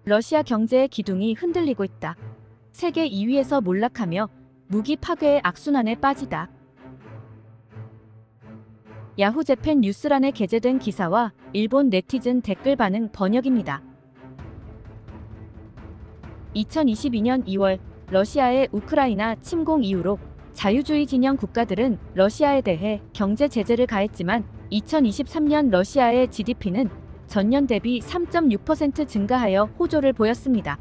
러시아 경제의 기둥이 흔들리고 있다. 세계 2위에서 몰락하며 무기 파괴의 악순환에 빠지다. 야후 재팬 뉴스란에 게재된 기사와 일본 네티즌 댓글 반응 번역입니다. 2022년 2월 러시아의 우크라이나 침공 이후로 자유주의 진영 국가들은 러시아에 대해 경제 제재를 가했지만 2023년 러시아의 GDP는 전년 대비 3.6% 증가하여 호조를 보였습니다.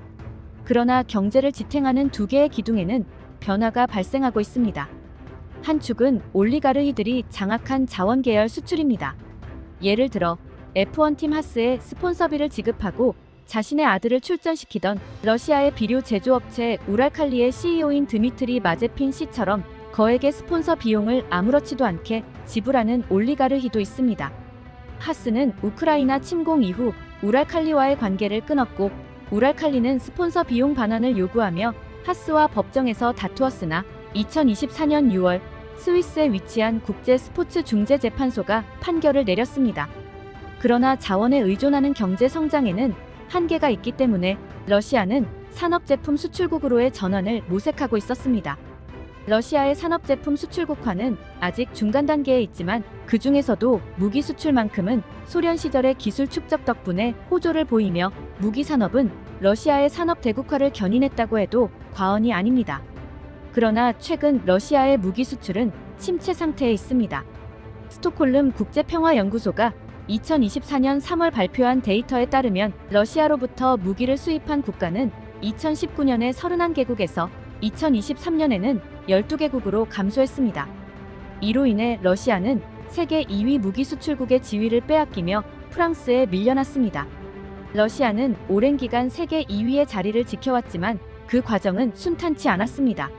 그러나 경제를 지탱하는 두 개의 기둥에는 변화가 발생하고 있습니다. 한 축은 올리가르히들이 장악한 자원계열 수출입니다. 예를 들어 F1팀 하스에 스폰서비를 지급하고 자신의 아들을 출전시키던 러시아의 비료 제조업체 우랄칼리의 CEO인 드미트리 마제핀 씨처럼 거액의 스폰서 비용을 아무렇지도 않게 지불하는 올리가르히도 있습니다. 하스는 우크라이나 침공 이후 우랄칼리와의 관계를 끊었고 우랄칼리는 스폰서 비용 반환을 요구하며 하스와 법정에서 다투었으나 2024년 6월 스위스에 위치한 국제 스포츠 중재 재판소가 판결을 내렸습니다. 그러나 자원에 의존하는 경제 성장에는 한계가 있기 때문에 러시아는 산업제품 수출국으로의 전환을 모색하고 있었습니다. 러시아의 산업제품 수출국화는 아직 중간 단계에 있지만 그 중에서도 무기 수출만큼은 소련 시절의 기술 축적 덕분에 호조를 보이며 무기 산업은 러시아의 산업 대국화를 견인했다고 해도 과언이 아닙니다. 그러나 최근 러시아의 무기 수출은 침체 상태에 있습니다. 스톡홀름 국제평화연구소가 2024년 3월 발표한 데이터에 따르면 러시아로부터 무기를 수입한 국가는 2019년에 31개국에서 2023년에는 12개국으로 감소했습니다. 이로 인해 러시아는 세계 2위 무기 수출국의 지위를 빼앗기며 프랑스에 밀려났습니다. 러시아는 오랜 기간 세계 2위의 자리를 지켜왔지만 그 과정은 순탄치 않았습니다.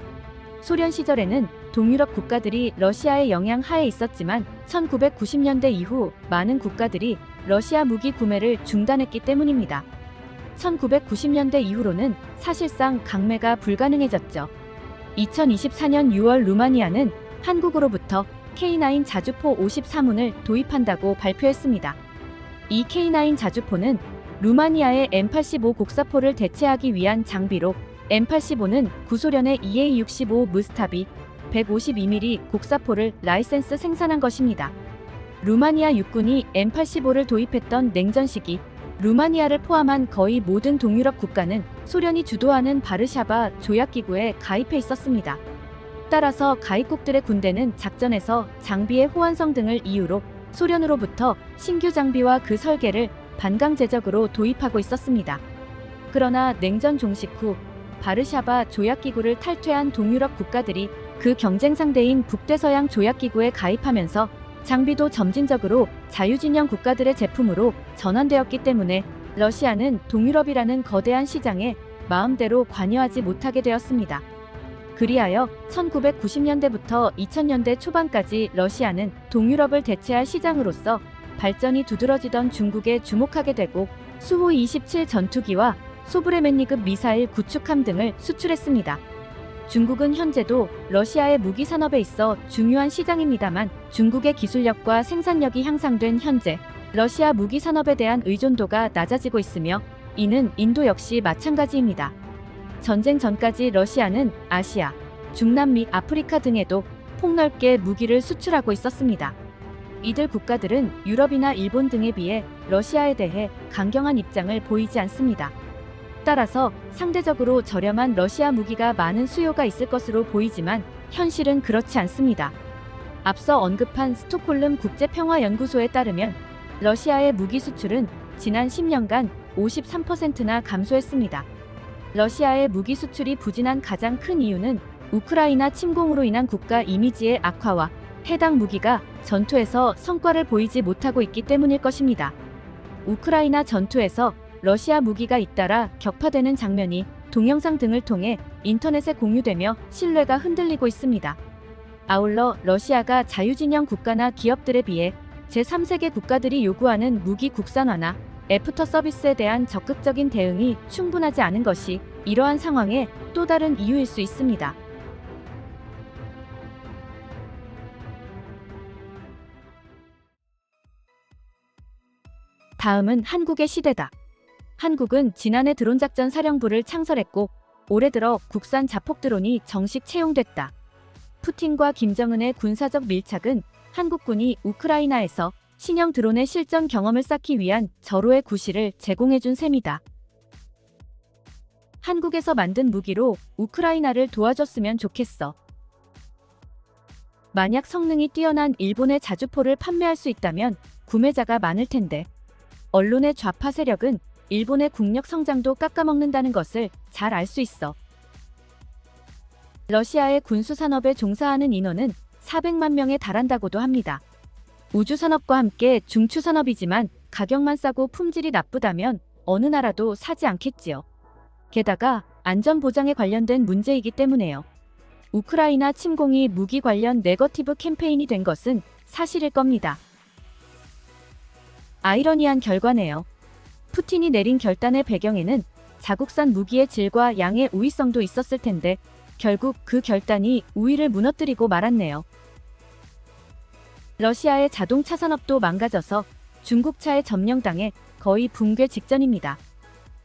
소련 시절에는 동유럽 국가들이 러시아의 영향 하에 있었지만 1990년대 이후 많은 국가들이 러시아 무기 구매를 중단했기 때문입니다. 1990년대 이후로는 사실상 강매가 불가능해졌죠. 2024년 6월 루마니아는 한국으로부터 K9 자주포 54문을 도입한다고 발표했습니다. 이 K9 자주포는 루마니아의 M85 곡사포를 대체하기 위한 장비로 M85는 구소련의 EA65 무스타비 152mm 곡사포를 라이센스 생산한 것입니다. 루마니아 육군이 M85를 도입했던 냉전 시기 루마니아를 포함한 거의 모든 동유럽 국가는 소련이 주도하는 바르샤바 조약기구에 가입해 있었습니다. 따라서 가입국들의 군대는 작전에서 장비의 호환성 등을 이유로 소련으로부터 신규 장비와 그 설계를 반강제적으로 도입하고 있었습니다. 그러나 냉전 종식 후 바르샤바 조약기구를 탈퇴한 동유럽 국가들이 그 경쟁 상대인 북대서양 조약기구에 가입하면서 장비도 점진적으로 자유진영 국가들의 제품으로 전환되었기 때문에 러시아는 동유럽이라는 거대한 시장에 마음대로 관여하지 못하게 되었습니다. 그리하여 1990년대부터 2000년대 초반까지 러시아는 동유럽을 대체할 시장으로서 발전이 두드러지던 중국에 주목하게 되고 수호 27 전투기와 소브레멘니급 미사일 구축함 등을 수출했습니다. 중국은 현재도 러시아의 무기 산업에 있어 중요한 시장입니다만 중국의 기술력과 생산력이 향상된 현재 러시아 무기 산업에 대한 의존도가 낮아지고 있으며 이는 인도 역시 마찬가지입니다. 전쟁 전까지 러시아는 아시아, 중남미, 아프리카 등에도 폭넓게 무기를 수출하고 있었습니다. 이들 국가들은 유럽이나 일본 등에 비해 러시아에 대해 강경한 입장을 보이지 않습니다. 따라서 상대적으로 저렴한 러시아 무기가 많은 수요가 있을 것으로 보이지만 현실은 그렇지 않습니다. 앞서 언급한 스톡홀름 국제평화연구소에 따르면 러시아의 무기 수출은 지난 10년간 53%나 감소했습니다. 러시아의 무기 수출이 부진한 가장 큰 이유는 우크라이나 침공으로 인한 국가 이미지의 악화와 해당 무기가 전투에서 성과를 보이지 못하고 있기 때문일 것입니다. 우크라이나 전투에서 러시아 무기가 잇따라 격파되는 장면이 동영상 등을 통해 인터넷에 공유되며 신뢰가 흔들리고 있습니다. 아울러 러시아가 자유진영 국가나 기업들에 비해 제3세계 국가들이 요구하는 무기 국산화나 애프터 서비스에 대한 적극적인 대응이 충분하지 않은 것이 이러한 상황의 또 다른 이유일 수 있습니다. 다음은 한국의 시대다. 한국은 지난해 드론작전 사령부를 창설했고 올해 들어 국산 자폭 드론이 정식 채용됐다. 푸틴과 김정은의 군사적 밀착은 한국군이 우크라이나에서 신형 드론의 실전 경험을 쌓기 위한 절호의 구실을 제공해준 셈이다. 한국에서 만든 무기로 우크라이나를 도와줬으면 좋겠어. 만약 성능이 뛰어난 일본의 자주포를 판매할 수 있다면 구매자가 많을 텐데. 언론의 좌파 세력은 일본의 국력 성장도 깎아먹는다는 것을 잘 알 수 있어. 러시아의 군수산업에 종사하는 인원은 400만 명에 달한다고도 합니다. 우주산업과 함께 중추산업이지만 가격만 싸고 품질이 나쁘다면 어느 나라도 사지 않겠지요. 게다가 안전보장에 관련된 문제이기 때문에요. 우크라이나 침공이 무기 관련 네거티브 캠페인이 된 것은 사실일 겁니다. 아이러니한 결과네요. 푸틴이 내린 결단의 배경에는 자국산 무기의 질과 양의 우위성도 있었을 텐데 결국 그 결단이 우위를 무너뜨리고 말았네요. 러시아의 자동차 산업도 망가져서 중국차에 점령당해 거의 붕괴 직전입니다.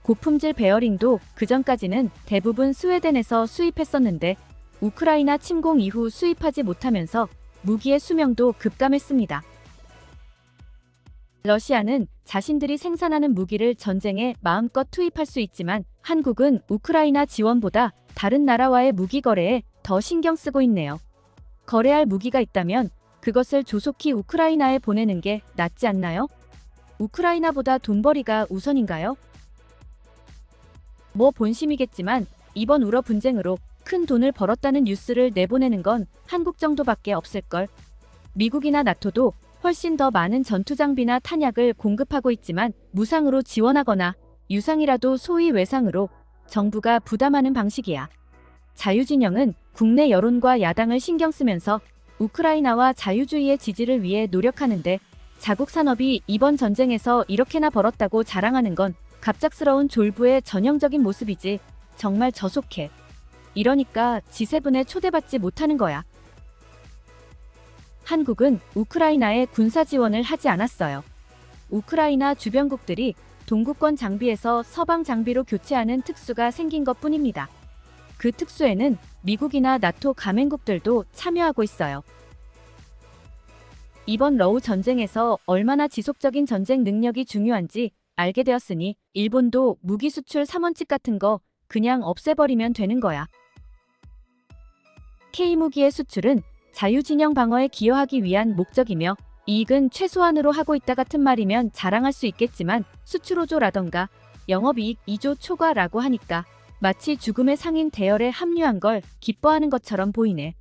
고품질 베어링도 그전까지는 대부분 스웨덴에서 수입했었는데 우크라이나 침공 이후 수입하지 못하면서 무기의 수명도 급감했습니다. 러시아는 자신들이 생산하는 무기를 전쟁에 마음껏 투입할 수 있지만 한국은 우크라이나 지원보다 다른 나라와의 무기 거래에 더 신경 쓰고 있네요. 거래할 무기가 있다면 그것을 조속히 우크라이나에 보내는 게 낫지 않나요? 우크라이나보다 돈벌이가 우선인가요? 뭐 본심이겠지만 이번 우러 분쟁으로 큰 돈을 벌었다는 뉴스를 내보내는 건 한국 정도밖에 없을걸. 미국이나 나토도 훨씬 더 많은 전투장비나 탄약을 공급하고 있지만 무상으로 지원하거나 유상이라도 소위 외상으로 정부가 부담하는 방식이야. 자유진영은 국내 여론과 야당을 신경 쓰면서 우크라이나와 자유주의의 지지를 위해 노력하는데 자국 산업이 이번 전쟁에서 이렇게나 벌었다고 자랑하는 건 갑작스러운 졸부의 전형적인 모습이지. 정말 저속해. 이러니까 G7에 초대받지 못하는 거야. 한국은 우크라이나에 군사 지원을 하지 않았어요. 우크라이나 주변국들이 동구권 장비에서 서방 장비로 교체하는 특수가 생긴 것뿐입니다. 그 특수에는 미국이나 나토 가맹국들도 참여하고 있어요. 이번 러우 전쟁에서 얼마나 지속적인 전쟁 능력이 중요한지 알게 되었으니 일본도 무기 수출 3원칙 같은 거 그냥 없애버리면 되는 거야. K무기의 수출은 자유진영 방어에 기여하기 위한 목적이며 이익은 최소한으로 하고 있다 같은 말이면 자랑할 수 있겠지만 수출 5조라던가 영업이익 2조 초과라고 하니까 마치 죽음의 상인 대열에 합류한 걸 기뻐하는 것처럼 보이네.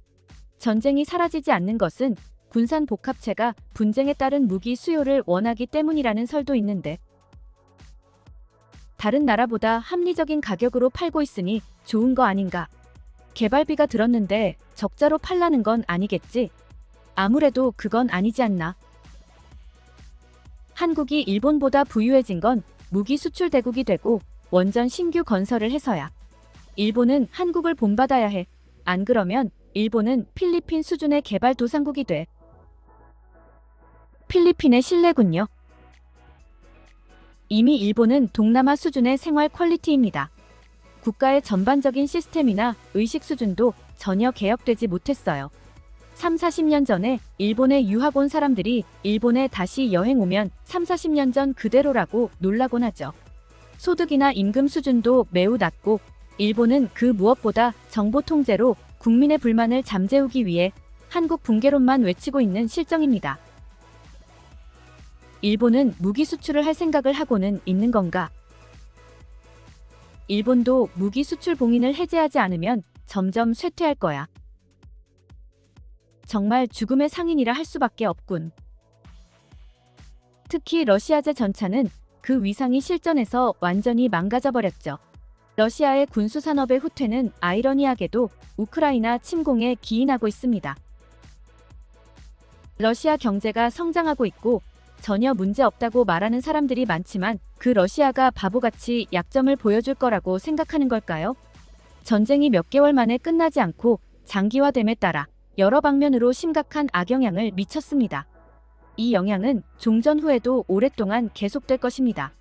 전쟁이 사라지지 않는 것은 군산 복합체가 분쟁에 따른 무기 수요를 원하기 때문이라는 설도 있는데 다른 나라보다 합리적인 가격으로 팔고 있으니 좋은 거 아닌가. 개발비가 들었는데 적자로 팔라는 건 아니겠지? 아무래도 그건 아니지 않나. 한국이 일본보다 부유해진 건 무기 수출 대국이 되고 원전 신규 건설을 해서야. 일본은 한국을 본받아야 해. 안 그러면 일본은 필리핀 수준의 개발도상국이 돼. 필리핀의 신뢰군요. 이미 일본은 동남아 수준의 생활 퀄리티입니다. 국가의 전반적인 시스템이나 의식 수준도 전혀 개혁되지 못했어요. 30-40년 전에 일본에 유학 온 사람들이 일본에 다시 여행 오면 30-40년 전 그대로라고 놀라곤 하죠. 소득이나 임금 수준도 매우 낮고 일본은 그 무엇보다 정보 통제로 국민의 불만을 잠재우기 위해 한국 붕괴론만 외치고 있는 실정입니다. 일본은 무기 수출을 할 생각을 하고는 있는 건가? 일본도 무기 수출 봉인을 해제하지 않으면 점점 쇠퇴할 거야. 정말 죽음의 상인이라 할 수밖에 없군. 특히 러시아제 전차는 그 위상이 실전에서 완전히 망가져버렸죠. 러시아의 군수산업의 후퇴는 아이러니하게도 우크라이나 침공에 기인하고 있습니다. 러시아 경제가 성장하고 있고 전혀 문제 없다고 말하는 사람들이 많지만 그 러시아가 바보같이 약점을 보여줄 거라고 생각하는 걸까요? 전쟁이 몇 개월 만에 끝나지 않고 장기화됨에 따라 여러 방면으로 심각한 악영향을 미쳤습니다. 이 영향은 종전 후에도 오랫동안 계속될 것입니다.